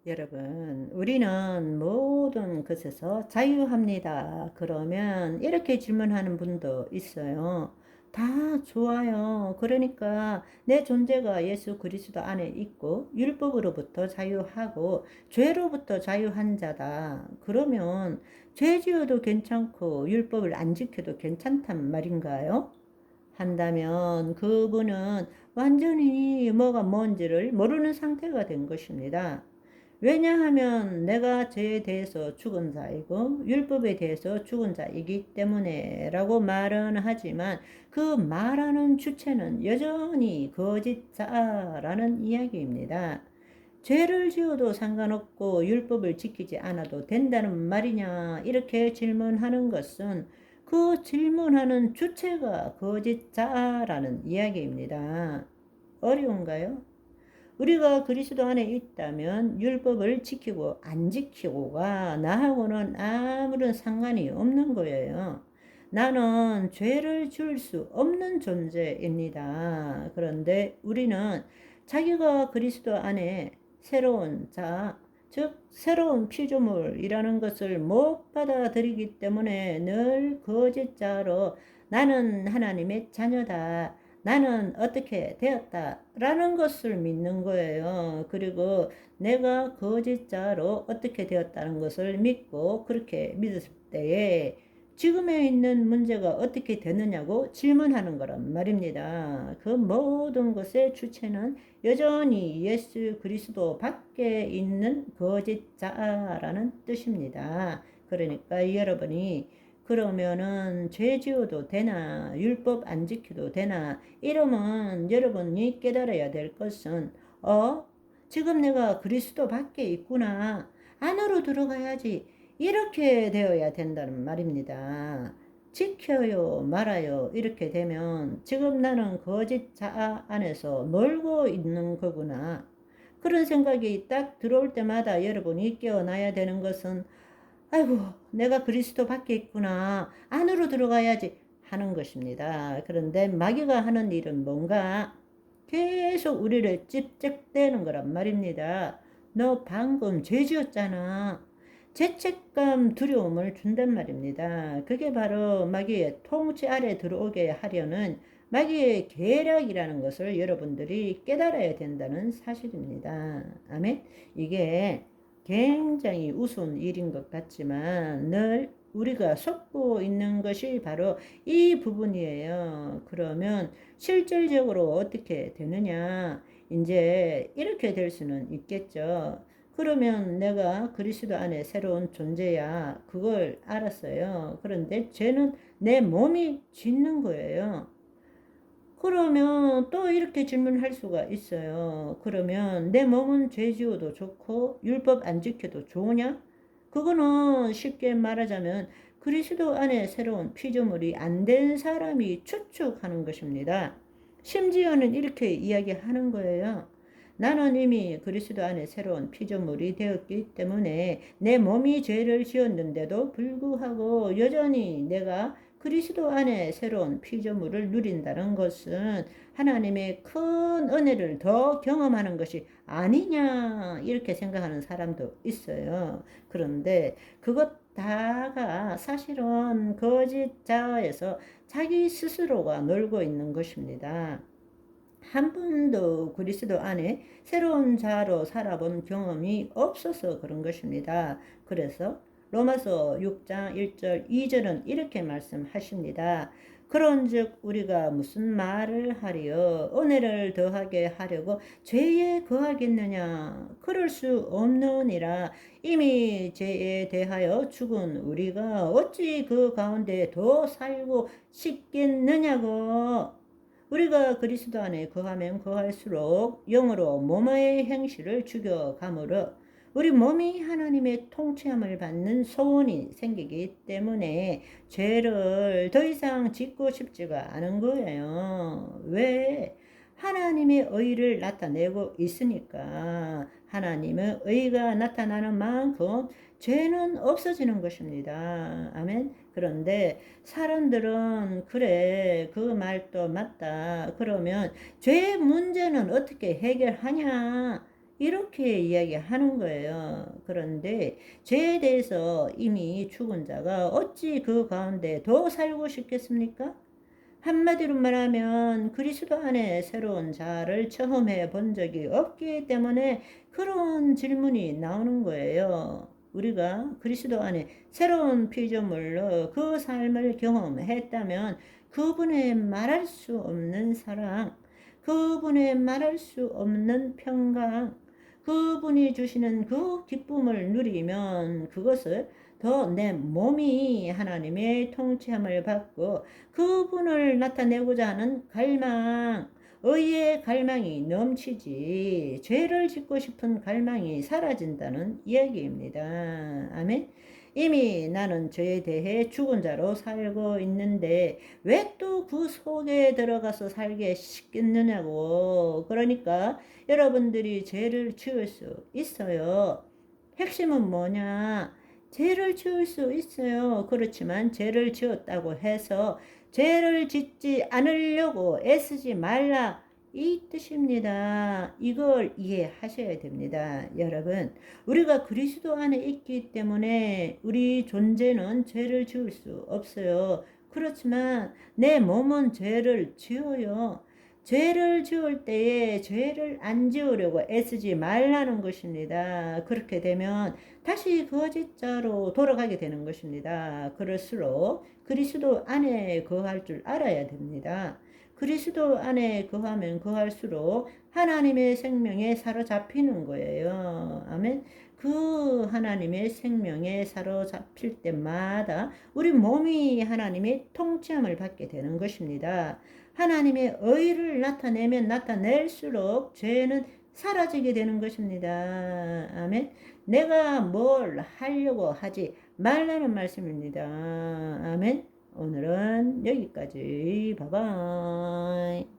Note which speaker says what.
Speaker 1: 여러분, 우리는 모든 것에서 자유합니다. 그러면 이렇게 질문하는 분도 있어요. 다 좋아요. 그러니까 내 존재가 예수 그리스도 안에 있고 율법으로부터 자유하고 죄로부터 자유한 자다. 그러면 죄 지어도 괜찮고 율법을 안 지켜도 괜찮단 말인가요? 한다면 그분은 완전히 뭐가 뭔지를 모르는 상태가 된 것입니다. 왜냐하면 내가 죄에 대해서 죽은 자이고 율법에 대해서 죽은 자이기 때문에 라고 말은 하지만 그 말하는 주체는 여전히 거짓자라는 이야기입니다. 죄를 지어도 상관없고 율법을 지키지 않아도 된다는 말이냐 이렇게 질문하는 것은 그 질문하는 주체가 거짓자라는 이야기입니다. 어려운가요? 우리가 그리스도 안에 있다면 율법을 지키고 안 지키고가 나하고는 아무런 상관이 없는 거예요. 나는 죄를 지을 수 없는 존재입니다. 그런데 우리는 자기가 그리스도 안에 새로운 자, 즉 새로운 피조물이라는 것을 못 받아들이기 때문에 늘 거짓자로 나는 하나님의 자녀다. 나는 어떻게 되었다라는 것을 믿는 거예요. 그리고 내가 거짓자로 어떻게 되었다는 것을 믿고 그렇게 믿었을 때에 지금에 있는 문제가 어떻게 되느냐고 질문하는 거란 말입니다. 그 모든 것의 주체는 여전히 예수 그리스도 밖에 있는 거짓자라는 뜻입니다. 그러니까 여러분이 그러면은 죄 지어도 되나 율법 안 지켜도 되나 이러면 여러분이 깨달아야 될 것은 지금 내가 그리스도 밖에 있구나 안으로 들어가야지 이렇게 되어야 된다는 말입니다. 지켜요 말아요 이렇게 되면 지금 나는 거짓 자아 안에서 놀고 있는 거구나 그런 생각이 딱 들어올 때마다 여러분이 깨어나야 되는 것은 아이고, 내가 그리스도 밖에 있구나. 안으로 들어가야지 하는 것입니다. 그런데 마귀가 하는 일은 뭔가 계속 우리를 찝쩍대는 거란 말입니다. 너 방금 죄 지었잖아. 죄책감, 두려움을 준단 말입니다. 그게 바로 마귀의 통치 아래 들어오게 하려는 마귀의 계략이라는 것을 여러분들이 깨달아야 된다는 사실입니다. 아멘. 이게 굉장히 우스운 일인 것 같지만 늘 우리가 속고 있는 것이 바로 이 부분이에요. 그러면 실질적으로 어떻게 되느냐? 이제 이렇게 될 수는 있겠죠. 그러면 내가 그리스도 안에 새로운 존재야. 그걸 알았어요. 그런데 죄는 내 몸이 짓는 거예요. 그러면 또 이렇게 질문할 수가 있어요. 그러면 내 몸은 죄 지어도 좋고 율법 안 지켜도 좋으냐? 그거는 쉽게 말하자면 그리스도 안에 새로운 피조물이 안 된 사람이 추측하는 것입니다. 심지어는 이렇게 이야기하는 거예요. 나는 이미 그리스도 안에 새로운 피조물이 되었기 때문에 내 몸이 죄를 지었는데도 불구하고 여전히 내가 그리스도 안에 새로운 피조물을 누린다는 것은 하나님의 큰 은혜를 더 경험하는 것이 아니냐 이렇게 생각하는 사람도 있어요. 그런데 그것 다가 사실은 거짓자에서 자기 스스로가 놀고 있는 것입니다. 한 번도 그리스도 안에 새로운 자로 살아본 경험이 없어서 그런 것입니다. 그래서 로마서 6장 1절 2절은 이렇게 말씀하십니다. 그런즉 우리가 무슨 말을 하리요 은혜를 더하게 하려고 죄에 거하겠느냐 그럴 수 없느니라 이미 죄에 대하여 죽은 우리가 어찌 그 가운데 더 살고 싶겠느냐고 우리가 그리스도 안에 거하면 거할수록 영으로 몸의 행실을 죽여가므로 우리 몸이 하나님의 통치함을 받는 소원이 생기기 때문에 죄를 더 이상 짓고 싶지가 않은 거예요. 왜? 하나님의 의를 나타내고 있으니까 하나님의 의가 나타나는 만큼 죄는 없어지는 것입니다. 아멘. 그런데 사람들은 그래 그 말도 맞다. 그러면 죄의 문제는 어떻게 해결하냐? 이렇게 이야기하는 거예요. 그런데 죄에 대해서 이미 죽은 자가 어찌 그 가운데 더 살고 싶겠습니까? 한마디로 말하면 그리스도 안에 새로운 자아를 처음 해본 적이 없기 때문에 그런 질문이 나오는 거예요. 우리가 그리스도 안에 새로운 피조물로 그 삶을 경험했다면 그분의 말할 수 없는 사랑, 그분의 말할 수 없는 평강, 그분이 주시는 그 기쁨을 누리면 그것을 더 내 몸이 하나님의 통치함을 받고 그분을 나타내고자 하는 갈망, 의의 갈망이 넘치지 죄를 짓고 싶은 갈망이 사라진다는 이야기입니다. 아멘. 이미 나는 죄에 대해 죽은 자로 살고 있는데 왜 또 그 속에 들어가서 살게 시켰느냐고. 그러니까 여러분들이 죄를 지을 수 있어요. 핵심은 뭐냐? 죄를 지을 수 있어요. 그렇지만 죄를 지었다고 해서 죄를 짓지 않으려고 애쓰지 말라. 이 뜻입니다. 이걸 이해하셔야 됩니다. 여러분, 우리가 그리스도 안에 있기 때문에 우리 존재는 죄를 지을 수 없어요. 그렇지만 내 몸은 죄를 지어요. 죄를 지을 때에 죄를 안 지으려고 애쓰지 말라는 것입니다. 그렇게 되면 다시 거짓자로 돌아가게 되는 것입니다. 그럴수록 그리스도 안에 거할 줄 알아야 됩니다. 그리스도 안에 거하면 거할수록 하나님의 생명에 사로잡히는 거예요. 아멘. 그 하나님의 생명에 사로잡힐 때마다 우리 몸이 하나님의 통치함을 받게 되는 것입니다. 하나님의 의를 나타내면 나타낼수록 죄는 사라지게 되는 것입니다. 아멘. 내가 뭘 하려고 하지 말라는 말씀입니다. 아멘. 오늘은 여기까지. 바이바이.